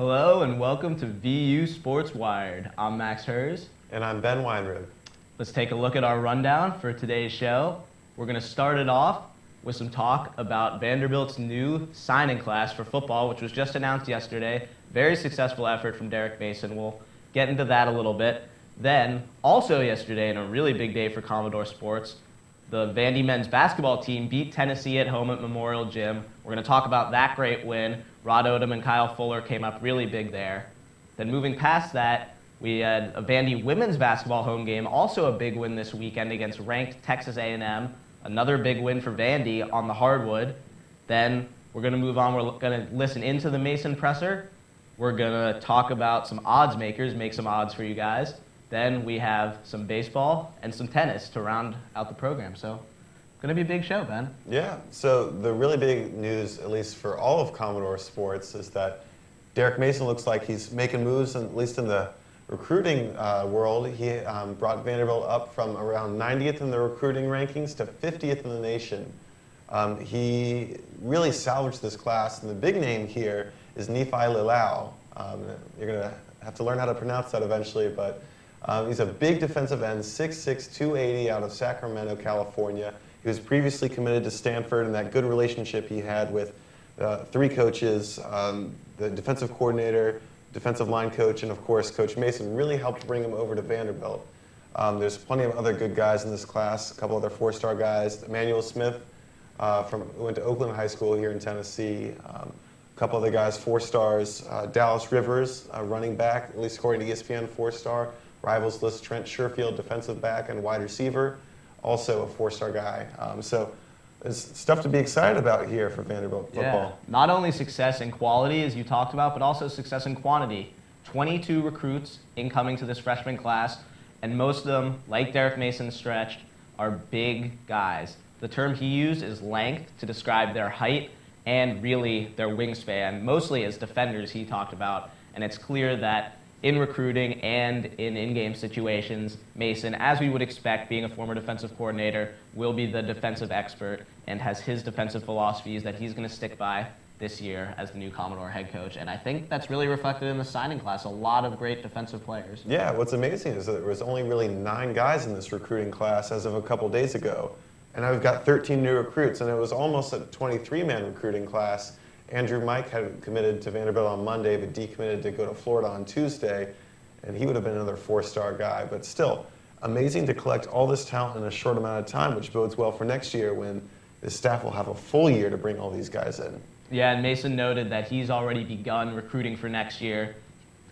Hello and welcome to VU Sports Wired. I'm Max Hers. And I'm Ben Weinrib. Let's take a look at our rundown for today's show. We're going to start it off with some talk about Vanderbilt's new signing class for football, which was just announced yesterday. Very successful effort from Derek Mason. We'll get into that a little bit. Then, also yesterday, and a really big day for Commodore sports, the Vandy men's basketball team beat Tennessee at home at Memorial Gym. We're going to talk about that great win. Rod Odom and Kyle Fuller came up really big there. Then moving past that, we had a Vandy women's basketball home game, also a big win this weekend against ranked Texas A&M. Another big win for Vandy on the hardwood. Then we're going to move on. We're going to listen into the Mason presser. We're going to talk about some odds makers, make some odds for you guys. Then we have some baseball and some tennis to round out the program. So, going to be a big show, Ben. Yeah, so the really big news, at least for all of Commodore sports, is that Derek Mason looks like he's making moves, at least in the recruiting world. He brought Vanderbilt up from around 90th in the recruiting rankings to 50th in the nation. He really salvaged this class, and the big name here is Nephi Lilau. You're going to have to learn how to pronounce that eventually, but he's a big defensive end, 6'6", 280 out of Sacramento, California. He was previously committed to Stanford, and that good relationship he had with three coaches, the defensive coordinator, defensive line coach, and of course Coach Mason really helped bring him over to Vanderbilt. There's plenty of other good guys in this class, a couple other four-star guys. Emmanuel Smith who went to Oakland High School here in Tennessee. A couple other guys, 4 stars. Dallas Rivers, running back, at least according to ESPN, 4-star. Rivals list Trent Sherfield, defensive back and wide receiver, also a 4-star guy. So there's stuff to be excited about here for Vanderbilt football. Yeah. Not only success in quality, as you talked about, but also success in quantity. 22 recruits incoming to this freshman class, and most of them, like Derek Mason stretched, are big guys. The term he used is length to describe their height and really their wingspan, mostly as defenders he talked about. And it's clear that in recruiting and in in-game situations, Mason, as we would expect, being a former defensive coordinator, will be the defensive expert and has his defensive philosophies that he's going to stick by this year as the new Commodore head coach. And I think that's really reflected in the signing class. A lot of great defensive players. Yeah, what's amazing is that there was only really 9 guys in this recruiting class as of a couple days ago. And now we've got 13 new recruits, and it was almost a 23-man recruiting class. Andrew Mike had committed to Vanderbilt on Monday, but decommitted to go to Florida on Tuesday, and he would have been another 4-star guy. But still, amazing to collect all this talent in a short amount of time, which bodes well for next year when the staff will have a full year to bring all these guys in. Yeah, and Mason noted that he's already begun recruiting for next year.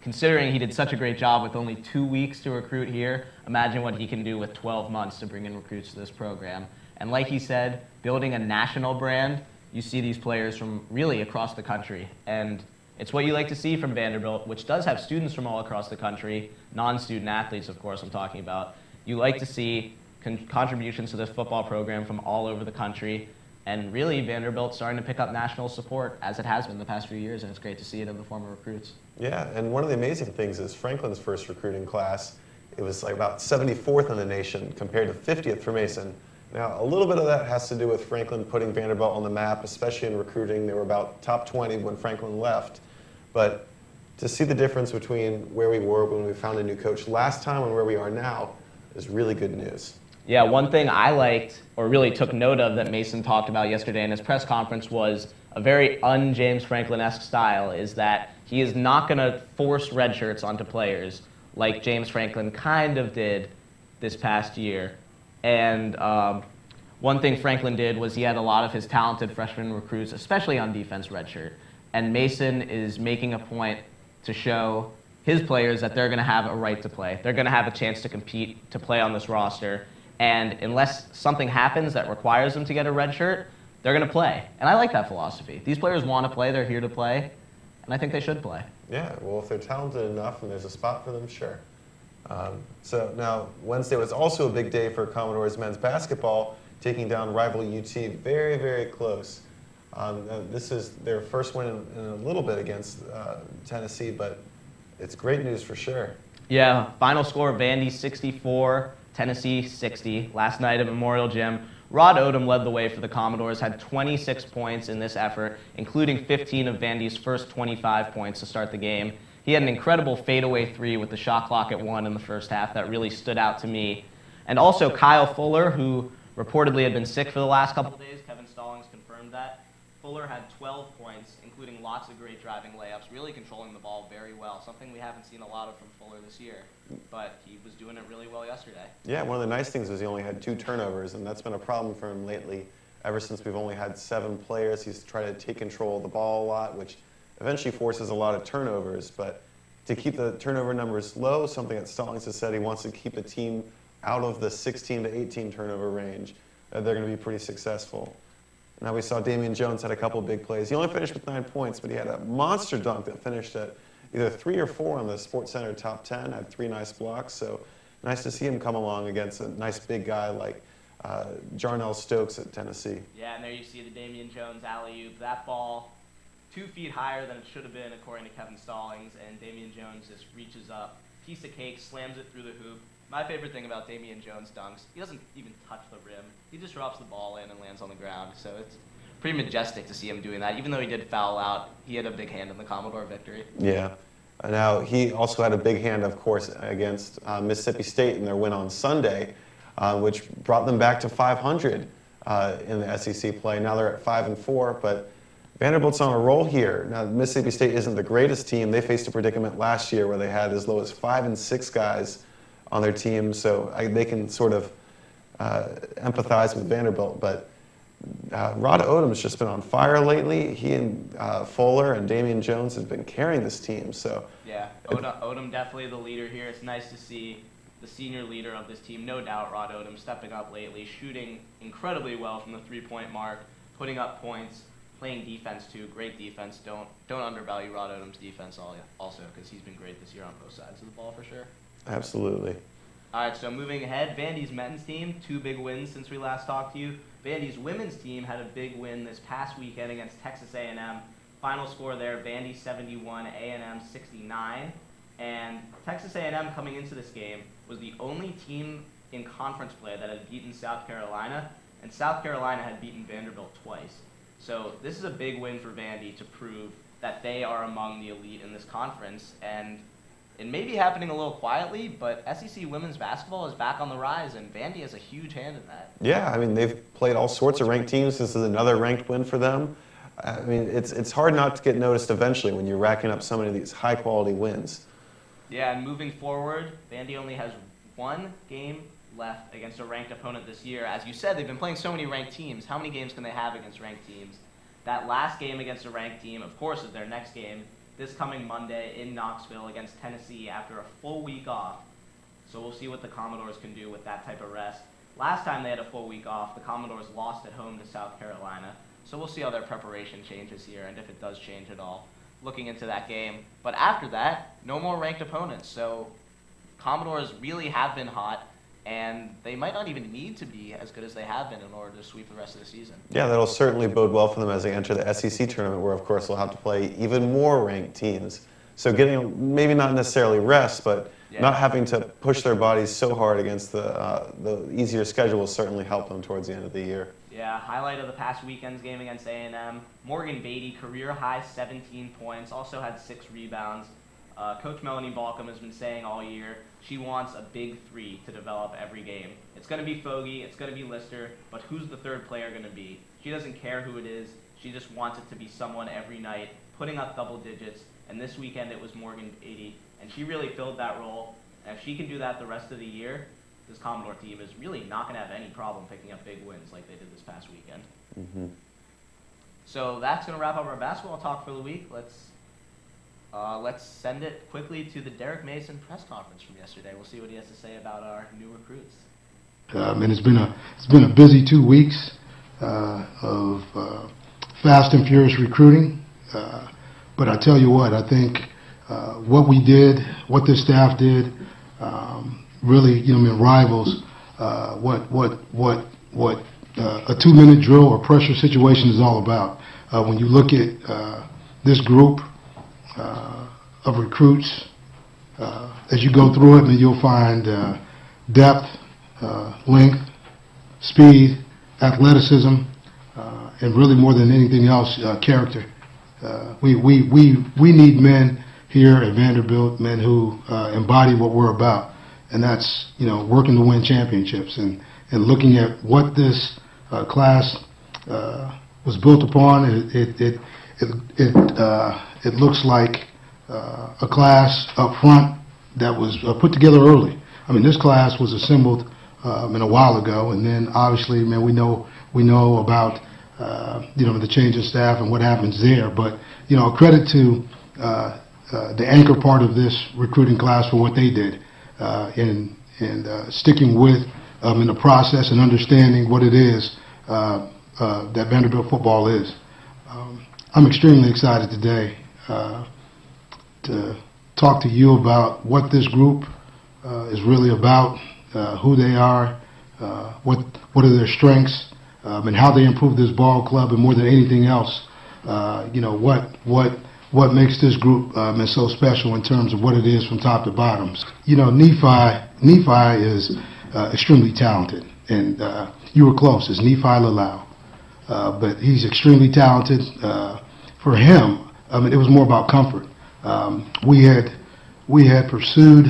Considering he did such a great job with only 2 weeks to recruit here, imagine what he can do with 12 months to bring in recruits to this program. And like he said, building a national brand, you see these players from really across the country. And it's what you like to see from Vanderbilt, which does have students from all across the country, non-student athletes, of course, I'm talking about. You like to see contributions to this football program from all over the country. And really, Vanderbilt's starting to pick up national support, as it has been the past few years, and it's great to see it in the form of recruits. Yeah, and one of the amazing things is Franklin's first recruiting class, it was like about 74th in the nation compared to 50th for Mason. Now, a little bit of that has to do with Franklin putting Vanderbilt on the map, especially in recruiting. They were about top 20 when Franklin left. But to see the difference between where we were when we found a new coach last time and where we are now is really good news. Yeah, one thing I liked, or really took note of, that Mason talked about yesterday in his press conference was a very un-James Franklin-esque style, is that he is not going to force red shirts onto players like James Franklin kind of did this past year. And one thing Franklin did was he had a lot of his talented freshman recruits, especially on defense, redshirt. And Mason is making a point to show his players that they're going to have a right to play. They're going to have a chance to compete, to play on this roster. And unless something happens that requires them to get a red shirt, they're going to play. And I like that philosophy. These players want to play. They're here to play. And I think they should play. Yeah, well, if they're talented enough and there's a spot for them, sure. So now, Wednesday was also a big day for Commodore's men's basketball, taking down rival UT very, very close. This is their first win in a little bit against Tennessee, but it's great news for sure. Yeah, final score, Vandy 64, Tennessee 60, last night at Memorial Gym. Rod Odom led the way for the Commodores, had 26 points in this effort, including 15 of Vandy's first 25 points to start the game. He had an incredible fadeaway three with the shot clock at 1 in the first half that really stood out to me. And also Kyle Fuller, who reportedly had been sick for the last couple of days. Kevin Stallings confirmed that. Fuller had 12 points, including lots of great driving layups, really controlling the ball very well, something we haven't seen a lot of from Fuller this year. But he was doing it really well yesterday. Yeah, one of the nice things is he only had 2 turnovers, and that's been a problem for him lately. Ever since we've only had 7 players, he's tried to take control of the ball a lot, which eventually forces a lot of turnovers. But to keep the turnover numbers low, something that Stallings has said, he wants to keep the team out of the 16 to 18 turnover range. They're going to be pretty successful. Now we saw Damian Jones had a couple big plays. He only finished with 9 points, but he had a monster dunk that finished at either 3 or 4 on the SportsCenter top 10, had 3 nice blocks. So nice to see him come along against a nice big guy like Jarnell Stokes at Tennessee. Yeah, and there you see the Damian Jones alley-oop. That ball 2 feet higher than it should have been, according to Kevin Stallings, and Damian Jones just reaches up, piece of cake, slams it through the hoop. My favorite thing about Damian Jones' dunks, he doesn't even touch the rim. He just drops the ball in and lands on the ground. So it's pretty majestic to see him doing that. Even though he did foul out, he had a big hand in the Commodore victory. Yeah. Now, he also had a big hand, of course, against Mississippi State in their win on Sunday, which brought them back to 500 in the SEC play. Now they're at 5-4, but Vanderbilt's on a roll here. Now, Mississippi State isn't the greatest team. They faced a predicament last year where they had as low as 5 and 6 guys on their team, so they can sort of empathize with Vanderbilt. But Rod Odom's just been on fire lately. He and Fuller and Damian Jones have been carrying this team. So yeah, Odom definitely the leader here. It's nice to see the senior leader of this team, no doubt, Rod Odom, stepping up lately, shooting incredibly well from the three-point mark, putting up points, playing defense too. Great defense. Don't undervalue Rod Odom's defense also, because he's been great this year on both sides of the ball for sure. Absolutely. All right, so moving ahead, Vandy's men's team, 2 big wins since we last talked to you. Vandy's women's team had a big win this past weekend against Texas A&M. Final score there, Vandy 71, A&M 69. And Texas A&M coming into this game was the only team in conference play that had beaten South Carolina, and South Carolina had beaten Vanderbilt twice. So this is a big win for Vandy to prove that they are among the elite in this conference, and it may be happening a little quietly, but SEC women's basketball is back on the rise, and Vandy has a huge hand in that. Yeah, I mean, they've played all sorts of ranked teams. This is another ranked win for them. I mean, it's hard not to get noticed eventually when you're racking up so many of these high-quality wins. Yeah, and moving forward, Vandy only has 1 game left against a ranked opponent this year. As you said, they've been playing so many ranked teams. How many games can they have against ranked teams? That last game against a ranked team, of course, is their next game this coming Monday in Knoxville against Tennessee after a full week off. So we'll see what the Commodores can do with that type of rest. Last time they had a full week off, the Commodores lost at home to South Carolina. So we'll see how their preparation changes here and if it does change at all looking into that game. But after that, no more ranked opponents. So Commodores really have been hot, and they might not even need to be as good as they have been in order to sweep the rest of the season. Yeah, that'll certainly bode well for them as they enter the SEC tournament, where, of course, they'll have to play even more ranked teams. So getting, maybe not necessarily rest, but not having to push their bodies so hard against the easier schedule will certainly help them towards the end of the year. Yeah, highlight of the past weekend's game against A&M. Morgan Beatty, career-high 17 points, also had 6 rebounds. Coach Melanie Balcom has been saying all year she wants a big 3 to develop every game. It's going to be Fogey, it's going to be Lister, but who's the third player going to be? She doesn't care who it is. She just wants it to be someone every night, putting up double digits, and this weekend it was Morgan Beatty, and she really filled that role. And if she can do that the rest of the year, this Commodore team is really not going to have any problem picking up big wins like they did this past weekend. Mm-hmm. So that's going to wrap up our basketball talk for the week. Let's send it quickly to the Derek Mason press conference from yesterday. We'll see what he has to say about our new recruits. And it's been a busy 2 weeks of fast and furious recruiting. But I tell you what, I think what we did, what this staff did, really, rivals what a 2-minute drill or pressure situation is all about. When you look at this group of recruits, as you go through it, you'll find depth, length, speed, athleticism, and really more than anything else, character. We need men here at Vanderbilt, men who embody what we're about, and that's working to win championships and looking at what this class was built upon. It looks like a class up front that was put together early. I mean, this class was assembled a while ago, and then obviously, man, we know about the change of staff and what happens there. But credit to the anchor part of this recruiting class for what they did in sticking with in the process and understanding what it is that Vanderbilt football is. I'm extremely excited today to talk to you about what this group is really about, who they are, what are their strengths, and how they improve this ball club, and more than anything else, what makes this group so special in terms of what it is from top to bottom. Nephi is extremely talented, and you were close. It's Nephi Lalau, but he's extremely talented. For him, it was more about comfort. We had pursued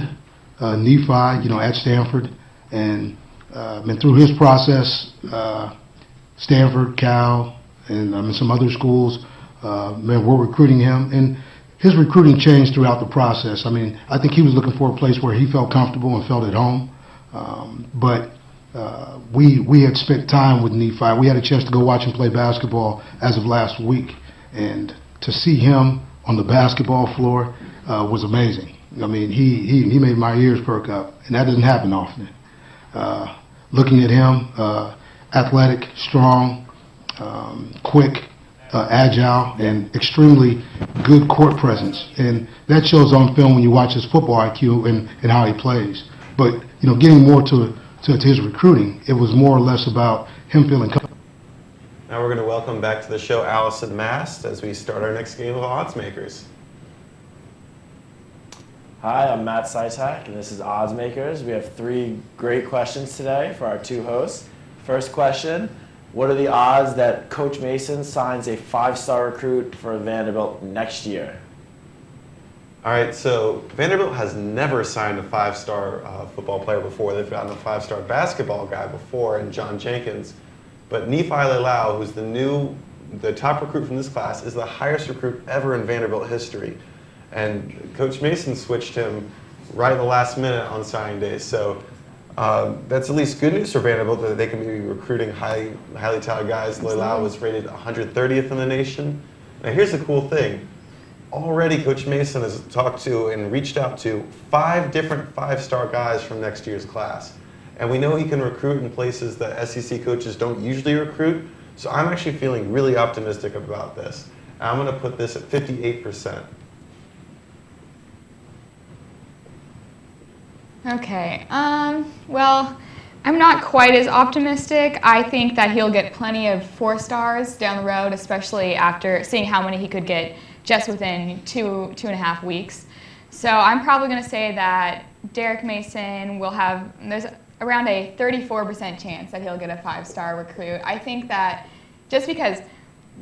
Nephi, at Stanford, and through his process, Stanford, Cal, and some other schools, we're recruiting him, and his recruiting changed throughout the process. I think he was looking for a place where he felt comfortable and felt at home, but we had spent time with Nephi. We had a chance to go watch him play basketball as of last week, and to see him on the basketball floor was amazing. He made my ears perk up, and that doesn't happen often. Looking at him, athletic, strong, quick, agile, and extremely good court presence, and that shows on film when you watch his football IQ and how he plays. But getting more to his recruiting, it was more or less about him feeling comfortable. Now we're going to welcome back to the show Allison Mast as we start our next game of Odds Makers. Hi, I'm Matt Sysak, and this is Odds Makers. We have 3 great questions today for our 2 hosts. First question, what are the odds that Coach Mason signs a 5-star recruit for Vanderbilt next year? All right, so Vanderbilt has never signed a 5-star football player before. They've gotten a 5-star basketball guy before in John Jenkins. But Nephi Lalau, who's the top recruit from this class, is the highest recruit ever in Vanderbilt history. And Coach Mason switched him right at the last minute on signing day. So that's at least good news for Vanderbilt that they can be recruiting highly talented guys. Lalau was rated 130th in the nation. Now here's the cool thing. Already Coach Mason has talked to and reached out to 5 different 5-star guys from next year's class. And we know he can recruit in places that SEC coaches don't usually recruit. So I'm actually feeling really optimistic about this. I'm going to put this at 58%. Okay, well, I'm not quite as optimistic. I think that he'll get plenty of 4 stars down the road, especially after seeing how many he could get just within 2.5 weeks. So I'm probably going to say that Derek Mason will have, there's around a 34% chance that he'll get a 5-star recruit. I think that just because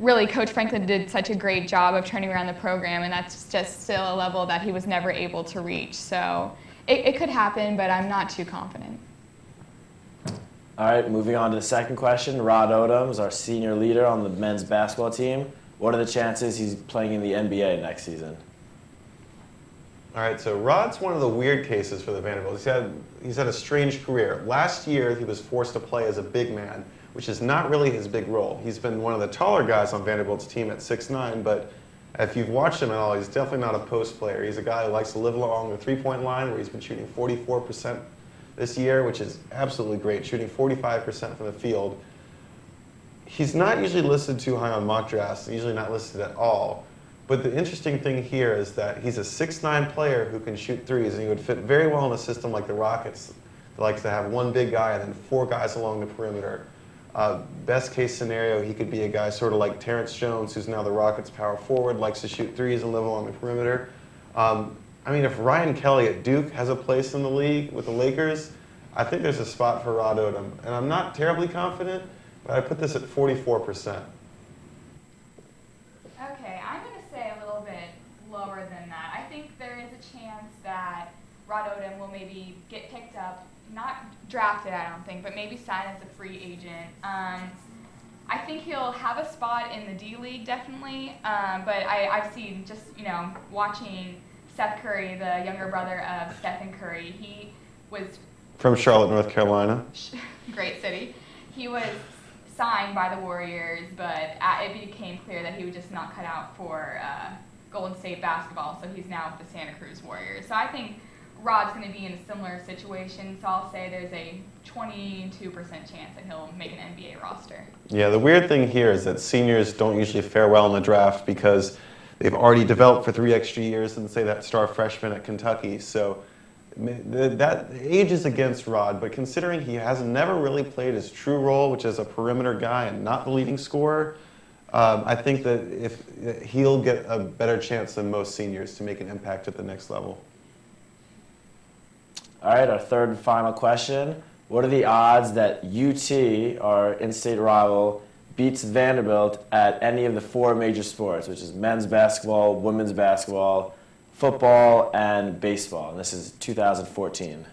really Coach Franklin did such a great job of turning around the program, and that's just still a level that he was never able to reach. So it could happen, but I'm not too confident. All right, moving on to the second question. Rod Odoms, our senior leader on the men's basketball team. What are the chances he's playing in the NBA next season? All right, so Rod's one of the weird cases for the Vanderbilt. He's had a strange career. Last year, he was forced to play as a big man, which is not really his big role. He's been one of the taller guys on Vanderbilt's team at 6'9", but if you've watched him at all, he's definitely not a post player. He's a guy who likes to live along the three-point line, where he's been shooting 44% this year, which is absolutely great, shooting 45% from the field. He's not usually listed too high on mock drafts, usually not listed at all. But the interesting thing here is that he's a 6'9" player who can shoot threes, and he would fit very well in a system like the Rockets that likes to have one big guy and then 4 guys along the perimeter. Best case scenario, he could be a guy sort of like Terrence Jones, who's now the Rockets' power forward, likes to shoot threes and live along the perimeter. If Ryan Kelly at Duke has a place in the league with the Lakers, I think there's a spot for Rod Odom. And I'm not terribly confident, But I put this at 44%. Okay, I'm going to say a little bit lower than that. I think there is a chance that Rod Odom will maybe get picked up, not drafted, I don't think, but maybe signed as a free agent. I think he'll have a spot in the D League, definitely, but I've seen just, watching Seth Curry, the younger brother of Stephen Curry, he was... From Charlotte, North Carolina. Great city. He was signed by the Warriors, but it became clear that he was just not cut out for Golden State basketball, so he's now with the Santa Cruz Warriors. So I think Rod's going to be in a similar situation, so I'll say there's a 22% chance that he'll make an NBA roster. Yeah, the weird thing here is that seniors don't usually fare well in the draft because they've already developed for 3 extra years than, say, that star freshman at Kentucky. So that age is against Rod, but considering he has never really played his true role, which is a perimeter guy and not the leading scorer, I think that if he'll get a better chance than most seniors to make an impact at the next level. All right, our third and final question. What are the odds that UT, our in-state rival, beats Vanderbilt at any of the 4 major sports, which is men's basketball, women's basketball, football, and baseball? And this is 2014.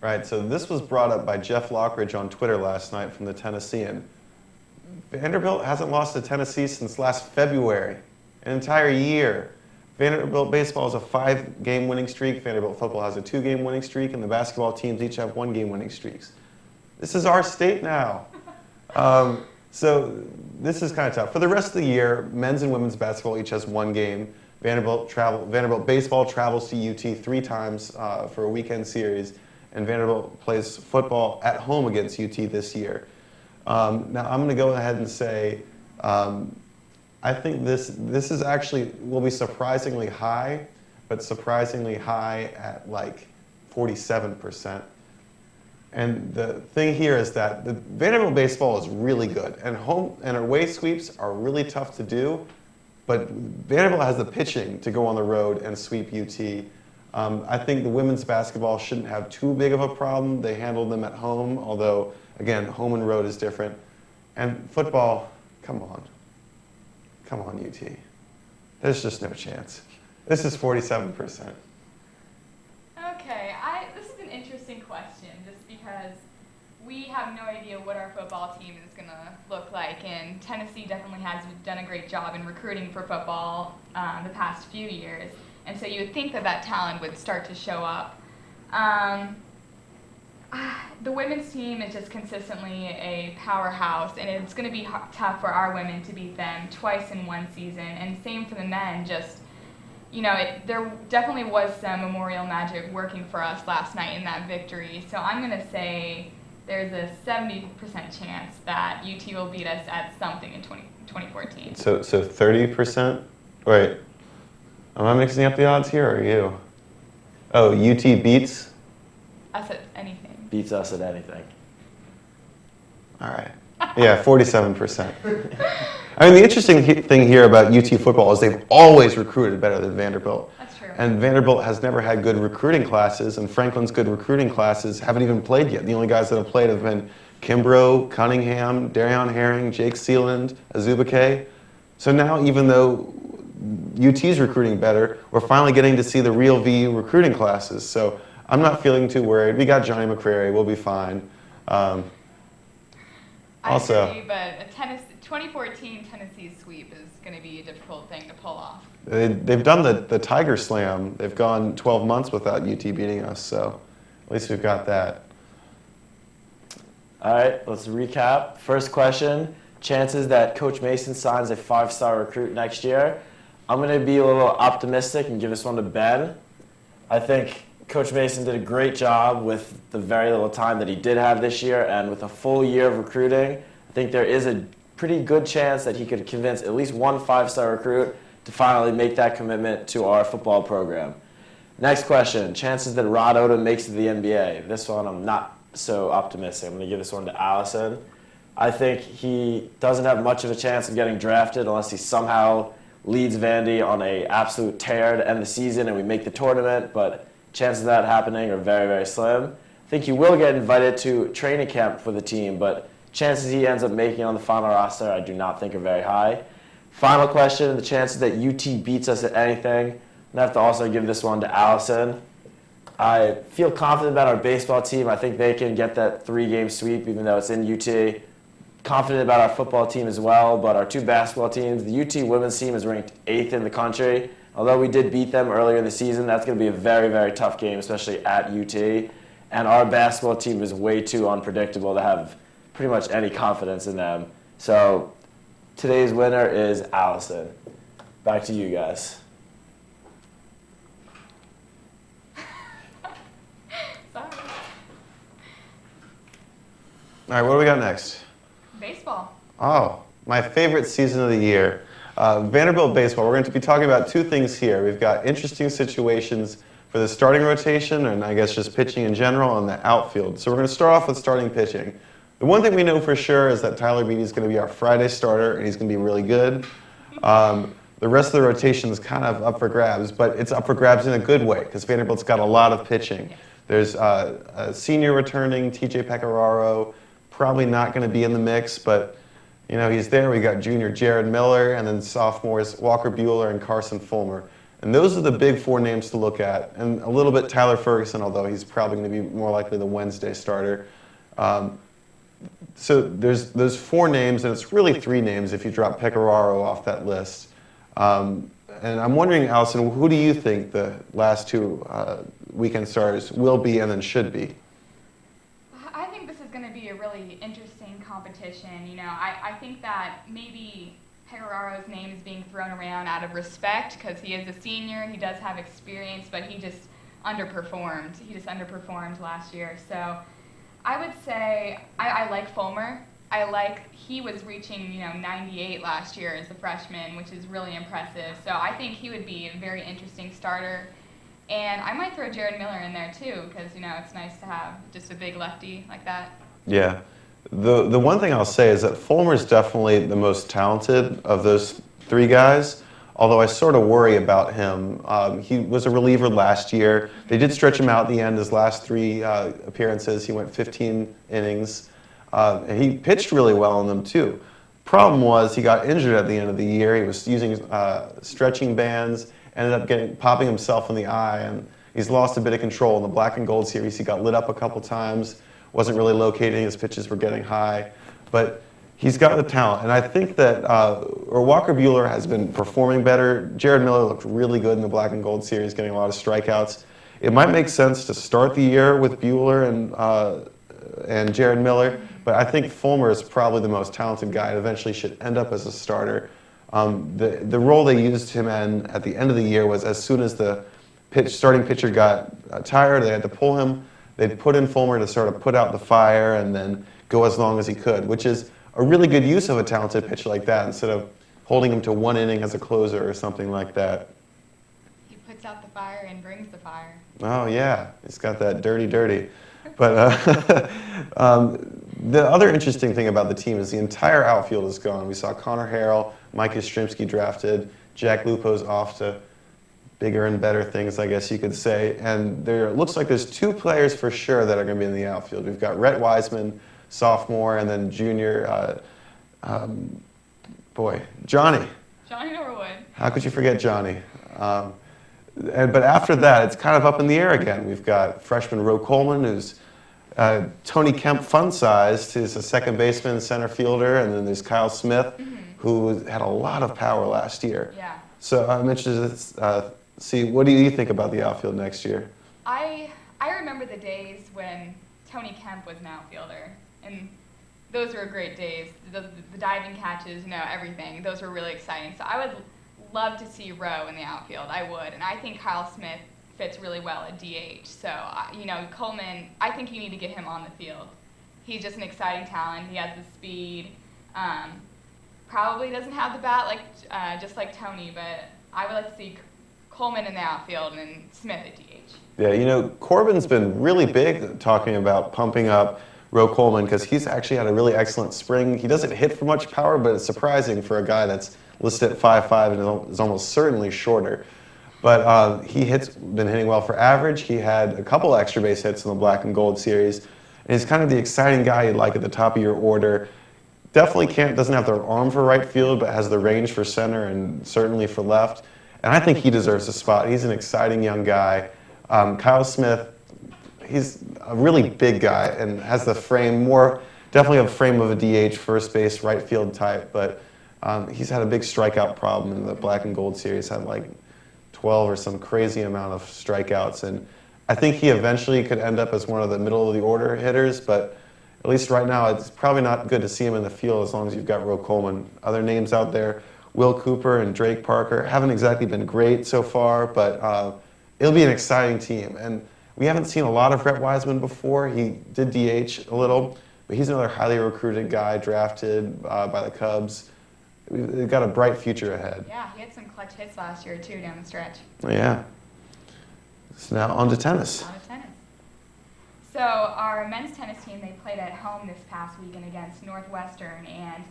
Right, so this was brought up by Jeff Lockridge on Twitter last night from the Tennessean. Vanderbilt hasn't lost to Tennessee since last February, an entire year. Vanderbilt baseball has a 5-game winning streak, Vanderbilt football has a 2-game winning streak, and the basketball teams each have 1-game winning streaks. This is our state now. So this is kind of tough. For the rest of the year, men's and women's basketball each has 1 game. Vanderbilt baseball travels to UT 3 times for a weekend series, and Vanderbilt plays football at home against UT this year. Now I'm going to go ahead and say I think this is actually will be surprisingly high, but surprisingly high at like 47%. And the thing here is that the Vanderbilt baseball is really good, and home and away sweeps are really tough to do. But Vanderbilt has the pitching to go on the road and sweep UT. I think the women's basketball shouldn't have too big of a problem. They handled them at home, although again, home and road is different. And football, come on. Come on, UT. There's just no chance. This is 47%. Okay, this is an interesting question just because we have no idea what our football team is going to look like, and Tennessee definitely has done a great job in recruiting for football the past few years, and so you would think that that talent would start to show up. The women's team is just consistently a powerhouse, and it's going to be tough for our women to beat them twice in one season. And same for the men. Just, there definitely was some Memorial magic working for us last night in that victory. So I'm going to say there's a 70% chance that UT will beat us at something in 2014. So 30%? Wait, am I mixing up the odds here, or are you? Oh, UT beats? Us at anything. Beats us at anything. All right. Yeah, 47%. I mean, the interesting thing here about UT football is they've always recruited better than Vanderbilt. That's true. And Vanderbilt has never had good recruiting classes, and Franklin's good recruiting classes haven't even played yet. The only guys that have played have been Kimbrough, Cunningham, Darion Herring, Jake Sealand, Azubike. So now, even though UT's recruiting better, we're finally getting to see the real VU recruiting classes. So I'm not feeling too worried. We got Johnny McCrary. We'll be fine. I agree, but 2014 Tennessee sweep is going to be a difficult thing to pull off. They've done the Tiger Slam. They've gone 12 months without UT beating us, so at least we've got that. All right, let's recap. First question, chances that Coach Mason signs a 5-star recruit next year. I'm going to be a little optimistic and give this one to Ben. I think Coach Mason did a great job with the very little time that he did have this year, and with a full year of recruiting, I think there is a pretty good chance that he could convince at least one 5-star recruit to finally make that commitment to our football program. Next question, chances that Rod Odom makes it to the NBA. This one I'm not so optimistic. I'm going to give this one to Allison. I think he doesn't have much of a chance of getting drafted unless he somehow leads Vandy on an absolute tear to end the season and we make the tournament, but chances of that happening are very, very slim. I think he will get invited to training camp for the team, but Chances he ends up making on the final roster, I do not think are very high. Final question, the chances that UT beats us at anything. I'm going to have to also give this one to Allison. I feel confident about our baseball team. I think they can get that 3-game sweep even though it's in UT. Confident about our football team as well, but our 2 basketball teams, the UT women's team is ranked 8th in the country. Although we did beat them earlier in the season, that's going to be a very, very tough game, especially at UT. And our basketball team is way too unpredictable to have pretty much any confidence in them. So today's winner is Allison. Back to you guys. Sorry. All right, what do we got next? Baseball. Oh, my favorite season of the year. Vanderbilt baseball. We're going to be talking about 2 things here. We've got interesting situations for the starting rotation and I guess just pitching in general on the outfield. So we're going to start off with starting pitching. The one thing we know for sure is that Tyler Beatty is going to be our Friday starter and he's going to be really good. The rest of the rotation is kind of up for grabs, but it's up for grabs in a good way because Vanderbilt's got a lot of pitching. There's a senior returning, TJ Pecoraro, probably not going to be in the mix, but you know, he's there. We got junior Jared Miller, and then sophomores Walker Buehler and Carson Fulmer. And those are the big 4 names to look at. And a little bit Tyler Ferguson, although he's probably going to be more likely the Wednesday starter. So there's those 4 names, and it's really 3 names if you drop Pecoraro off that list. And I'm wondering, Allison, who do you think the last 2 weekend starters will be and then should be? I think this is going to be a really interesting competition. You know, I think that maybe Pecoraro's name is being thrown around out of respect because he is a senior, he does have experience, but he just underperformed. He just underperformed last year. So I would say I like Fulmer. He was reaching, you know, 98 last year as a freshman, which is really impressive. So I think he would be a very interesting starter. And I might throw Jared Miller in there too because, you know, it's nice to have just a big lefty like that. Yeah. The one thing I'll say is that Fulmer's definitely the most talented of those 3 guys, although I sort of worry about him. He was a reliever last year. They did stretch him out at the end. His last 3 appearances, he went 15 innings. And he pitched really well in them too. Problem was he got injured at the end of the year. He was using stretching bands, ended up popping himself in the eye, and he's lost a bit of control. In the black and gold series, he got lit up a couple times. Wasn't really locating, his pitches were getting high, but he's got the talent. And I think that Walker Buehler has been performing better. Jared Miller looked really good in the black and gold series, getting a lot of strikeouts. It might make sense to start the year with Buehler and Jared Miller, but I think Fulmer is probably the most talented guy and eventually should end up as a starter. The role they used him in at the end of the year was as soon as the starting pitcher got tired, they had to pull him. They'd put in Fulmer to sort of put out the fire and then go as long as he could, which is a really good use of a talented pitcher like that instead of holding him to 1 inning as a closer or something like that. He puts out the fire and brings the fire. Oh, yeah. He's got that dirty. But the other interesting thing about the team is the entire outfield is gone. We saw Connor Harrell, Mike Yastrzemski drafted, Jack Lupo's off to bigger and better things, I guess you could say. And there looks like there's 2 players for sure that are going to be in the outfield. We've got Rhett Wiseman, sophomore, and then junior, Johnny. Johnny Norwood. How could you forget Johnny? But after that, it's kind of up in the air again. We've got freshman Ro Coleman, who's Tony Kemp fun-sized. He's a second baseman, center fielder, and then there's Kyle Smith, who had a lot of power last year. Yeah. So I'm interested to see, what do you think about the outfield next year? I remember the days when Tony Kemp was an outfielder, and those were great days. The diving catches, you know, everything. Those were really exciting. So I would love to see Rowe in the outfield. I would, and I think Kyle Smith fits really well at DH. So, you know, Coleman, I think you need to get him on the field. He's just an exciting talent. He has the speed. Probably doesn't have the bat just like Tony, but I would like to see Coleman in the outfield and Smith at DH. Yeah, you know, Corbin's been really big talking about pumping up Ro Coleman because he's actually had a really excellent spring. He doesn't hit for much power, but it's surprising for a guy that's listed at 5'5" and is almost certainly shorter. But been hitting well for average. He had a couple extra base hits in the black and gold series. And he's kind of the exciting guy you like at the top of your order. Definitely doesn't have the arm for right field, but has the range for center and certainly for left. And I think he deserves a spot. He's an exciting young guy. Kyle Smith, he's a really big guy and has the frame, definitely a frame of a DH, first base, right field type, but he's had a big strikeout problem in the Black and Gold series, had like 12 or some crazy amount of strikeouts. And I think he eventually could end up as one of the middle of the order hitters, but at least right now it's probably not good to see him in the field as long as you've got Ro Coleman. Other names out there, Will Cooper and Drake Parker, haven't exactly been great so far, but it'll be an exciting team. And we haven't seen a lot of Rhett Wiseman before. He did DH a little, but he's another highly recruited guy drafted by the Cubs. We've got a bright future ahead. Yeah, he had some clutch hits last year too down the stretch. Yeah. So now on to tennis. On to tennis. So our men's tennis team, they played at home this past weekend against Northwestern, and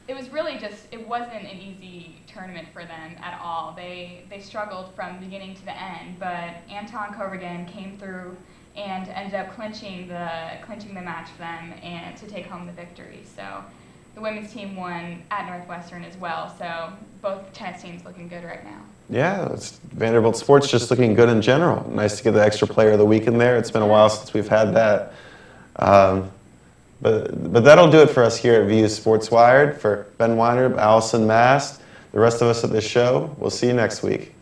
it was really it wasn't an easy tournament for them at all. They struggled from beginning to the end, but Anton Kovergan came through and ended up clinching the match for them and to take home the victory. So the women's team won at Northwestern as well. So both tennis teams looking good right now. Yeah, Vanderbilt sports just looking good in general. Nice to get the extra player of the week in there. It's been a while since we've had that. But that'll do it for us here at VU Sports Wired. For Ben Weiner, Allison Mast, the rest of us at this show, we'll see you next week.